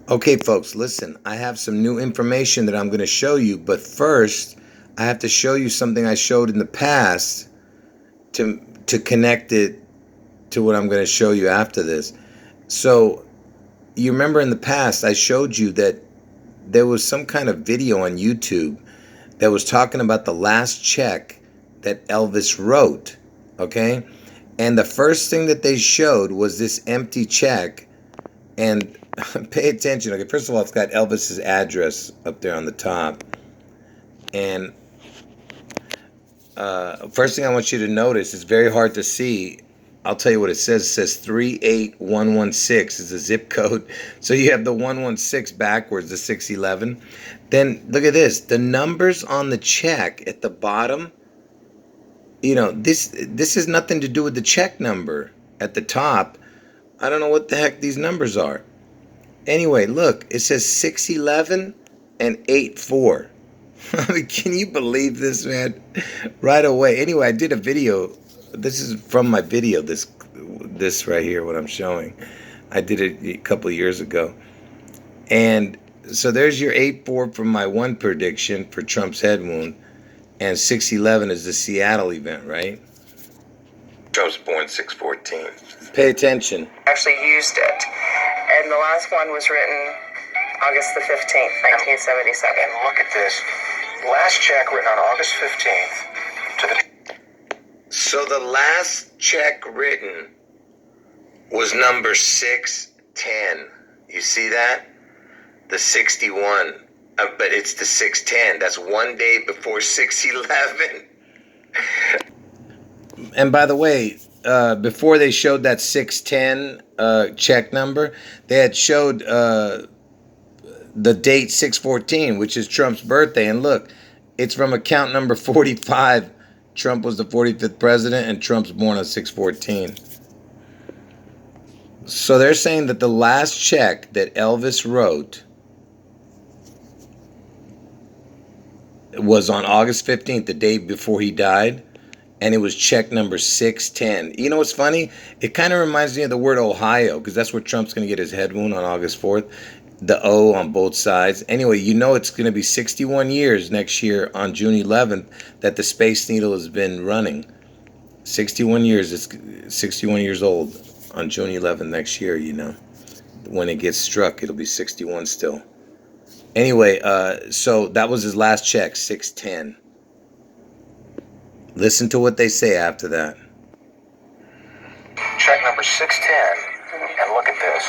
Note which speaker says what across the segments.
Speaker 1: Okay, folks, listen, I have some new information that I'm going to show you, but first, I have to show you something I showed in the past to connect it to what I'm going to show you after this. So, you remember in the past, I showed you that there was some kind of video on YouTube that was talking about the last check that Elvis wrote, okay? And the first thing that they showed was this empty check. And pay attention. Okay, first of all, it's got Elvis's address up there on the top. And first thing I want you to notice, it's very hard to see. I'll tell you what it says. It says 38116 is the zip code. So you have the 116 backwards, the 611. Then look at this. The numbers on the check at the bottom, you know, this has nothing to do with the check number at the top. I don't know what the heck these numbers are. Anyway, look, it says 611 and 84. I mean, can you believe this, man? Right away. Anyway, I did a video. This is from my video, this right here, what I'm showing. I did it a couple of years ago. And so there's your 84 from my one prediction for Trump's head wound. And 611 is the Seattle event, right? Trump's born 6/14. Pay attention.
Speaker 2: Actually used it. And the last one was written August the 15th, 1977.
Speaker 3: And look at this. Last check written on August 15th to the...
Speaker 1: So the last check written was number 610. You see that? The 61. But it's the 610. That's one day before 611. And by the way, before they showed that 610 check number, they had showed the date 6/14, which is Trump's birthday. And look, it's from account number 45. Trump was the 45th president, and Trump's born on 6/14. So they're saying that the last check that Elvis wrote was on August 15th, the day before he died. And it was check number 610. You know what's funny? It kind of reminds me of the word Ohio, because that's where Trump's going to get his head wound on August 4th. The O on both sides. Anyway, you know it's going to be 61 years next year on June 11th that the Space Needle has been running. 61 years. It's 61 years old on June 11th next year, you know. When it gets struck, it'll be 61 still. Anyway, so that was his last check, 610. Listen to what they say after that.
Speaker 3: Check number 610. And look at this.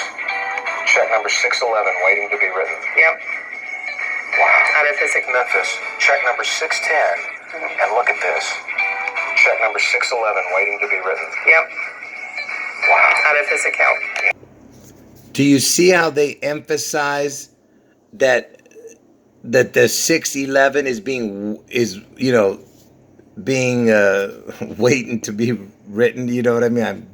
Speaker 3: Check number 611 waiting to be written.
Speaker 2: Yep.
Speaker 3: Wow.
Speaker 2: Out of his account.
Speaker 3: Memphis. Check number 610. And look at this. Check number 611 waiting to be written.
Speaker 2: Yep.
Speaker 3: Wow.
Speaker 2: Out of his account.
Speaker 1: Do you see how they emphasize that the 611 is being waiting to be written? You know what I mean?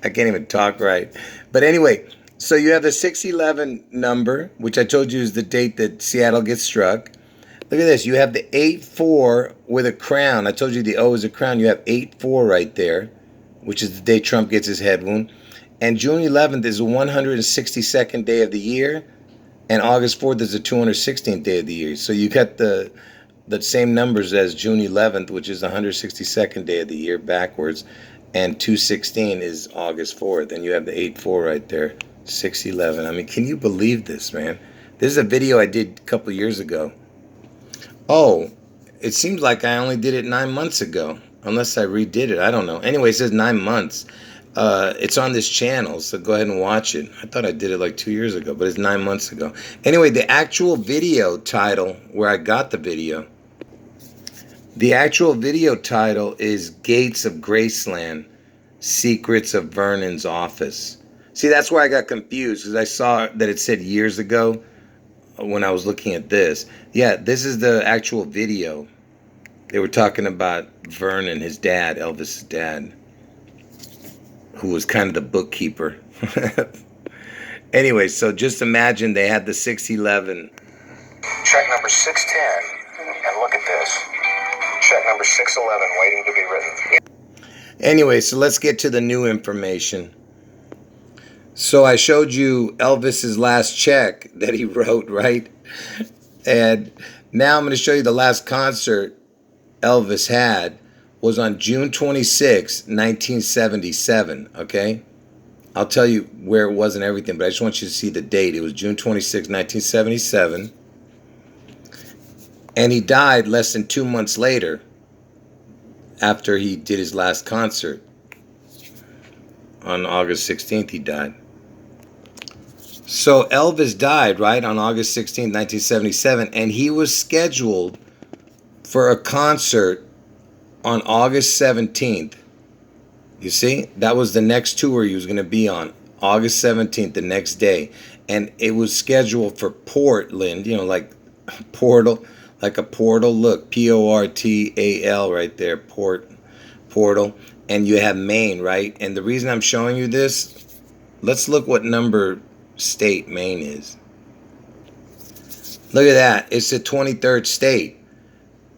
Speaker 1: I can't even talk right. But anyway, so you have the 611 number, which I told you is the date that Seattle gets struck. Look at this. You have the 84 with a crown. I told you the O is a crown. You have 84 right there, which is the day Trump gets his head wound. And June 11th is the 162nd day of the year. And August 4th is the 216th day of the year. So you got the same numbers as June 11th, which is the 162nd day of the year backwards. And 216 is August 4th. And you have the 84 right there, 611. I mean, can you believe this, man? This is a video I did a couple years ago. Oh, it seems like I only did it 9 months ago. Unless I redid it. I don't know. Anyway, it says 9 months. It's on this channel, so go ahead and watch it. I thought I did it like 2 years ago, but it's 9 months ago. Anyway, the actual video title, where I got the video, the actual video title is Gates of Graceland, Secrets of Vernon's Office. See, that's why I got confused, because I saw that it said years ago when I was looking at this. Yeah, this is the actual video. They were talking about Vernon, his dad, Elvis' dad, who was kind of the bookkeeper. Anyway, so just imagine they had the 611.
Speaker 3: Check number 610. And look at this. Check number 611 waiting to be written.
Speaker 1: Anyway, so let's get to the new information. So I showed you Elvis's last check that he wrote, right? And now I'm going to show you the last concert Elvis had was on June 26, 1977, okay? I'll tell you where it was and everything, but I just want you to see the date. It was June 26, 1977. And he died less than 2 months later after he did his last concert. On August 16th, he died. So Elvis died, right, on August 16th, 1977, and he was scheduled for a concert on August 17th. You see, that was the next tour he was going to be on, August 17th, the next day. And it was scheduled for Portland, you know, like portal, like a portal. Look, Portal right there, portal. And you have Maine, right? And the reason I'm showing you this, let's look what number state Maine is. Look at that. It's the 23rd state.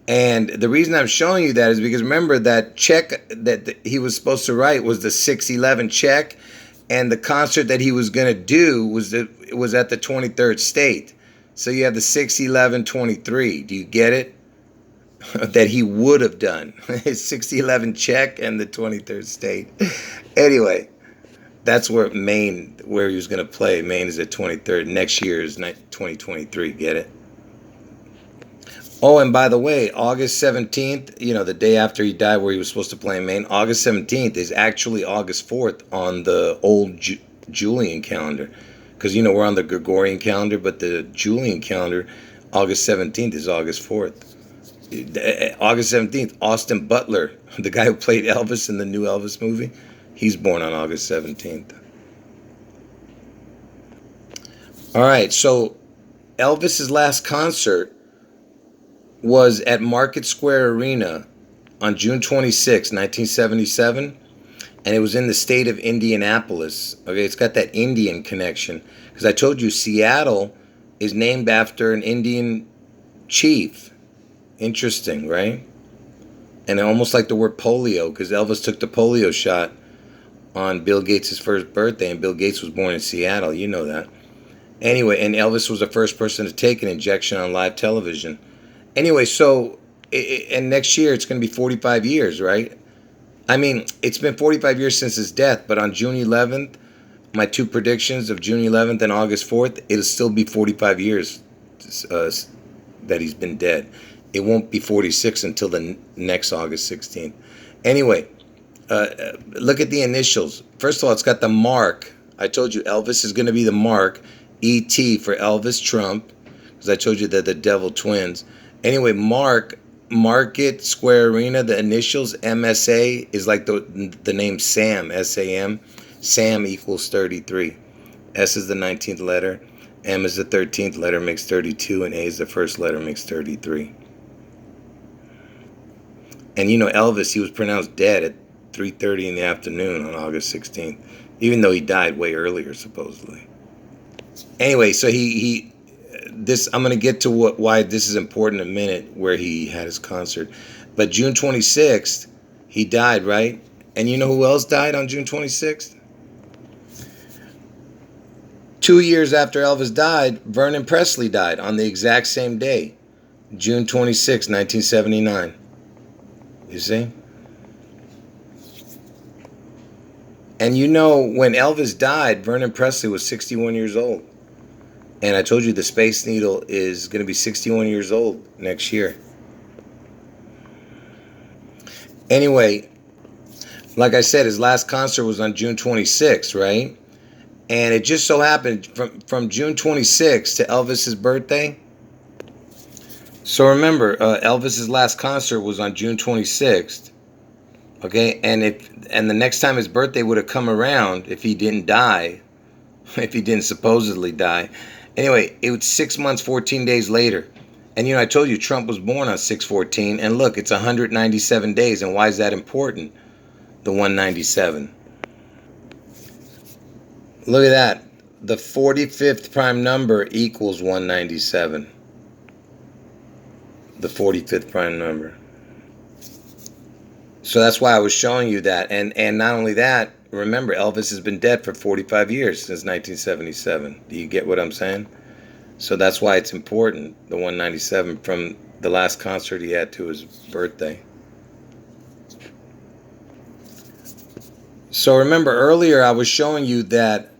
Speaker 1: And the reason I'm showing you that is because remember that check that he was supposed to write was the 611 check, and the concert that he was going to do was at the 23rd state. So you have the 61123. Do you get it? That he would have done his 611 check and the 23rd state. Anyway, that's where Maine, where he was going to play. Maine is at 23rd. Next year is 2023. Get it? Oh, and by the way, August 17th, you know, the day after he died where he was supposed to play in Maine, August 17th is actually August 4th on the old Julian calendar. Because, you know, we're on the Gregorian calendar, but the Julian calendar, August 17th is August 4th. August 17th, Austin Butler, the guy who played Elvis in the new Elvis movie, he's born on August 17th. All right, so Elvis's last concert was at Market Square Arena on June 26, 1977, and it was in the state of Indianapolis. Okay, it's got that Indian connection, because I told you Seattle is named after an Indian chief. Interesting, right? And almost like the word polio, because Elvis took the polio shot on Bill Gates' first birthday, and Bill Gates was born in Seattle. You know that. Anyway, and Elvis was the first person to take an injection on live television. Anyway, so, and next year it's going to be 45 years, right? I mean, it's been 45 years since his death, but on June 11th, my two predictions of June 11th and August 4th, it'll still be 45 years that he's been dead. It won't be 46 until the next August 16th. Anyway, look at the initials. First of all, it's got the mark. I told you Elvis is going to be the mark. E.T. for Elvis Trump, because I told you they're the devil twins. Anyway, Market Square Arena, the initials MSA is like the name Sam, S-A-M. Sam equals 33. S is the 19th letter. M is the 13th letter, makes 32. And A is the first letter, makes 33. And you know, Elvis, he was pronounced dead at 3:30 in the afternoon on August 16th, even though he died way earlier, supposedly. Anyway, so this, I'm going to get to why this is important in a minute, where he had his concert. But June 26th, he died, right? And you know who else died on June 26th? 2 years after Elvis died, Vernon Presley died on the exact same day, June 26, 1979. You see? And you know, when Elvis died, Vernon Presley was 61 years old. And I told you the Space Needle is going to be 61 years old next year. Anyway, like I said, his last concert was on June 26th, right? And it just so happened from June 26th to Elvis's birthday. So remember, Elvis's last concert was on June 26th. Okay, and the next time his birthday would have come around, if he didn't die, if he didn't supposedly die. Anyway, it was 6 months, 14 days later. And you know, I told you Trump was born on 6/14, and look, it's 197 days. And why is that important? The 197. Look at that. The 45th prime number equals 197. The 45th prime number. So that's why I was showing you that. And not only that, remember, Elvis has been dead for 45 years, since 1977. Do you get what I'm saying? So that's why it's important, the 197, from the last concert he had to his birthday. So remember, earlier I was showing you that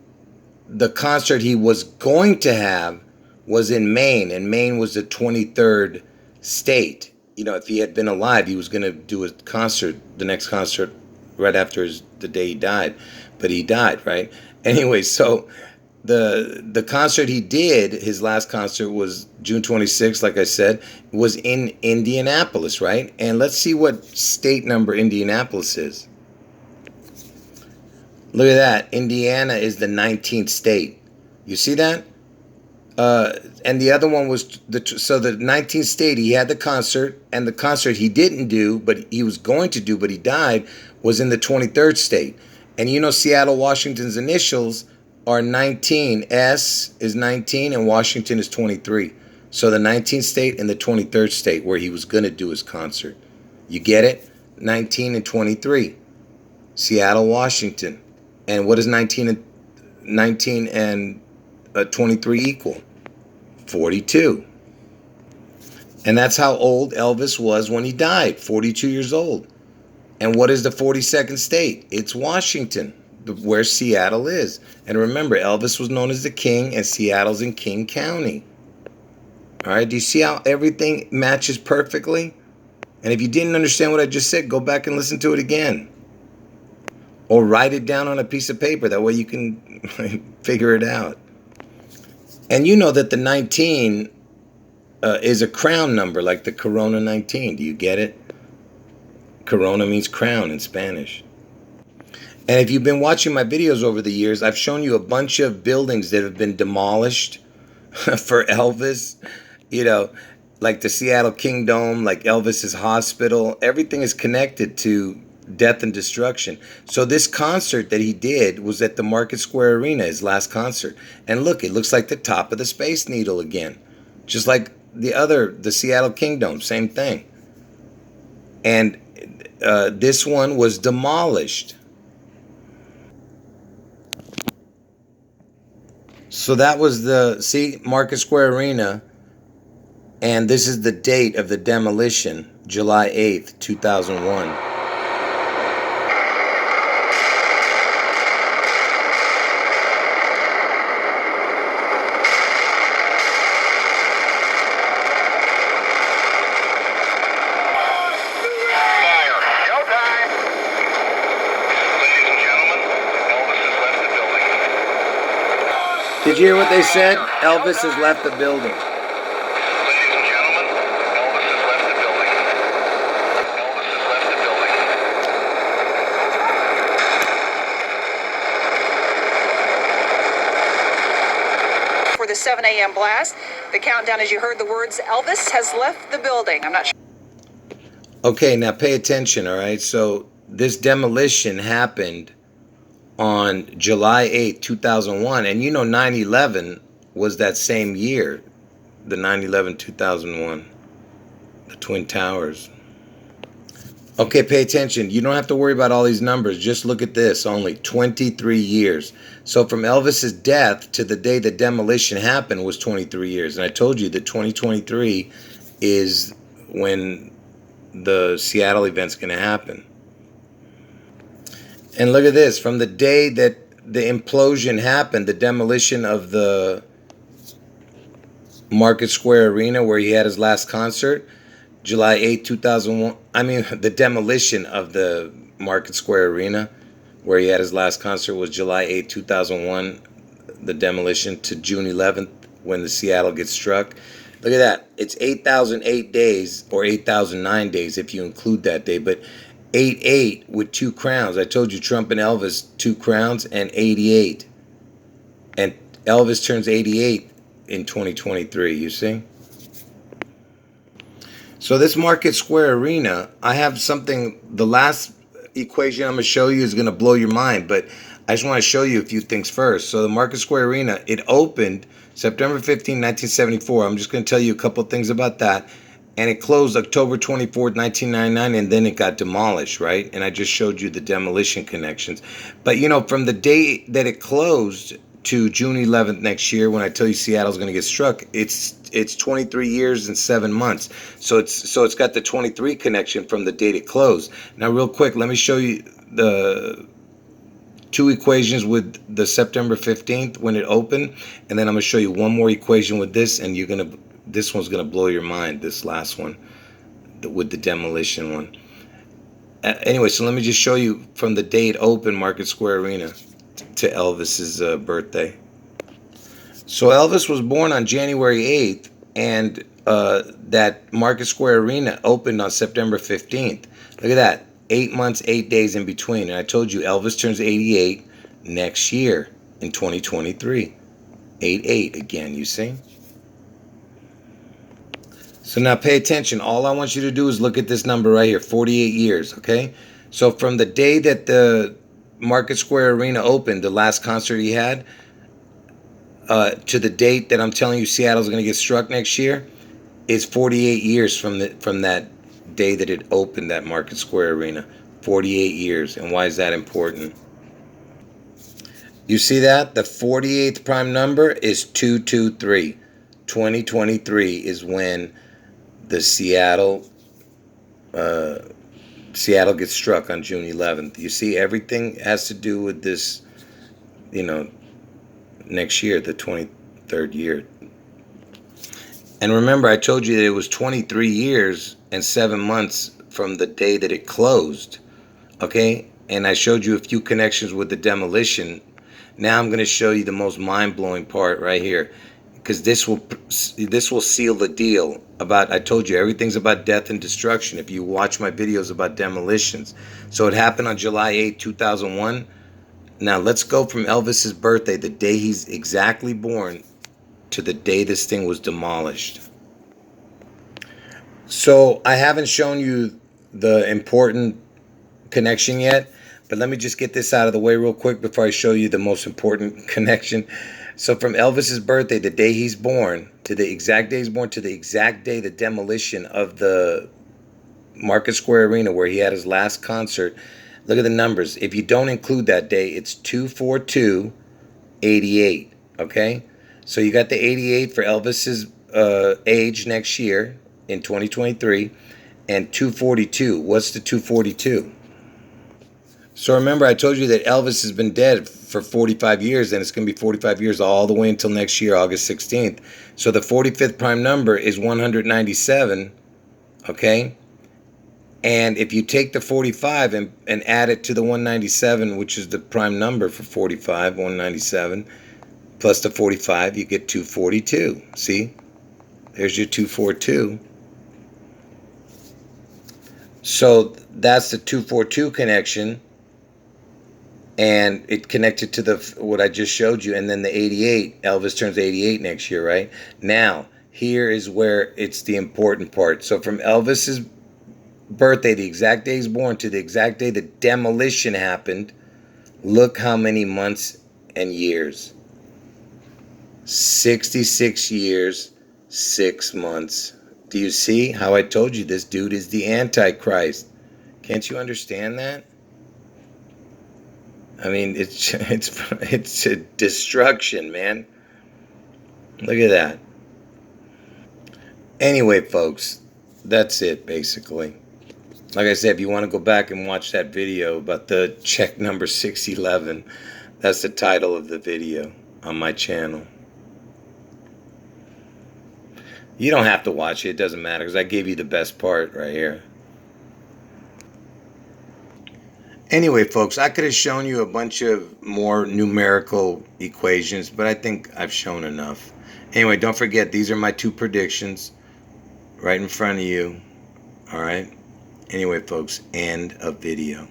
Speaker 1: the concert he was going to have was in Maine, and Maine was the 23rd state. You know, if he had been alive, he was going to do a concert, the next concert, right after the day he died. But he died, right? Anyway, so the concert he did, his last concert, was June 26th, like I said, was in Indianapolis, right? And let's see what state number Indianapolis is. Look at that. Indiana is the 19th state. You see that? And the other one was the 19th state. He had the concert, and the concert he didn't do, but he was going to do, but he died, was in the 23rd state. And you know, Seattle, Washington's initials are 19. S is 19, and Washington is 23. So the 19th state and the 23rd state where he was going to do his concert. You get it? 19 and 23. Seattle, Washington. And what does 19 and 23 equal? 42. And that's how old Elvis was when he died, 42 years old. And what is the 42nd state? It's Washington, where Seattle is. And remember, Elvis was known as the King, and Seattle's in King County. All right, do you see how everything matches perfectly? And if you didn't understand what I just said, go back and listen to it again. Or write it down on a piece of paper. That way you can figure it out. And you know that the 19 is a crown number, like the Corona 19. Do you get it? Corona means crown in Spanish. And if you've been watching my videos over the years, I've shown you a bunch of buildings that have been demolished for Elvis. You know, like the Seattle Kingdom, like Elvis's hospital. Everything is connected to death and destruction. So this concert that he did was at the Market Square Arena, his last concert. And look, it looks like the top of the Space Needle again. Just like the Seattle Kingdom, same thing. And this one was demolished. So that was Market Square Arena. And this is the date of the demolition, July 8th, 2001. Did you hear what they said? Elvis has left the building.
Speaker 3: Ladies and gentlemen, Elvis has left the building. Elvis has left the building.
Speaker 4: For the 7 a.m. blast, the countdown, as you heard the words, Elvis has left the building. I'm not sure.
Speaker 1: Okay, now pay attention, all right? So this demolition happened on July 8th, 2001. And you know 9/11 was that same year, the 9/11-2001, the Twin Towers. Okay, pay attention. You don't have to worry about all these numbers. Just look at this, only 23 years. So from Elvis's death to the day the demolition happened was 23 years. And I told you that 2023 is when the Seattle event's going to happen. And look at this, from the day that the implosion happened, the demolition of the Market Square Arena where he had his last concert, July 8, 2001. I mean, the demolition of the Market Square Arena where he had his last concert was July 8, 2001. The demolition to June 11th when the Seattle gets struck. Look at that. It's 8,008 days, or 8,009 days if you include that day, but 88 with 2 crowns. I told you Trump and Elvis, 2 crowns, and 88. And Elvis turns 88 in 2023, you see? So this Market Square Arena, I have something, the last equation I'm going to show you is going to blow your mind, but I just want to show you a few things first. So the Market Square Arena, it opened September 15, 1974. I'm just going to tell you a couple things about that. and it closed October 24th, 1999, and then it got demolished, right? And I just showed you the demolition connections. But, you know, from the day that it closed to June 11th next year, when I tell you Seattle's going to get struck, it's 23 years and 7 months. So it's got the 23 connection from the date it closed. Now, real quick, let me show you the two equations with the September 15th when it opened, and then I'm going to show you one more equation with this, and this one's going to blow your mind, this last one, with the demolition one. Anyway, so let me just show you from the day it opened Market Square Arena to Elvis's birthday. So Elvis was born on January 8th, and that Market Square Arena opened on September 15th. Look at that. 8 months, 8 days in between. And I told you Elvis turns 88 next year in 2023. 88 again, you see? So now pay attention. All I want you to do is look at this number right here, 48 years, okay? So from the day that the Market Square Arena opened, the last concert he had, to the date that I'm telling you Seattle's going to get struck next year, is 48 years from that day that it opened, that Market Square Arena. 48 years. And why is that important? You see that? The 48th prime number is 223. 2023 is when the Seattle gets struck on June 11th. You see, everything has to do with this, you know, next year, the 23rd year. And remember, I told you that it was 23 years and 7 months from the day that it closed, okay? And I showed you a few connections with the demolition. Now I'm going to show you the most mind-blowing part right here, because this will seal the deal. I told you, everything's about death and destruction if you watch my videos about demolitions. So it happened on July 8, 2001. Now let's go from Elvis's birthday, the day he's exactly born, to the day this thing was demolished. So I haven't shown you the important connection yet, but let me just get this out of the way real quick before I show you the most important connection. So from Elvis's birthday, the day he's born, to the exact day he's born, to the exact day the demolition of the Market Square Arena where he had his last concert, look at the numbers. If you don't include that day, it's 2/4/2/88, okay? So you got the 88 for Elvis's age next year in 2023, and 242. What's the 242? So remember, I told you that Elvis has been dead for 45 years, and it's going to be 45 years all the way until next year, August 16th. So the 45th prime number is 197, okay? And if you take the 45 and add it to the 197, which is the prime number for 45, 197, plus the 45, you get 242. See? There's your 242. So that's the 242 connection. And it connected to what I just showed you. And then the 88, Elvis turns 88 next year, right? Now, here is where it's the important part. So from Elvis's birthday, the exact day he's born, to the exact day the demolition happened, look how many months and years. 66 years, 6 months. Do you see how I told you this dude is the Antichrist? Can't you understand that? I mean, it's a destruction, man. Look at that. Anyway, folks, that's it, basically. Like I said, if you want to go back and watch that video about the check number 611, that's the title of the video on my channel. You don't have to watch it. It doesn't matter, because I gave you the best part right here. Anyway, folks, I could have shown you a bunch of more numerical equations, but I think I've shown enough. Anyway, don't forget, these are my two predictions right in front of you. All right? Anyway, folks, end of video.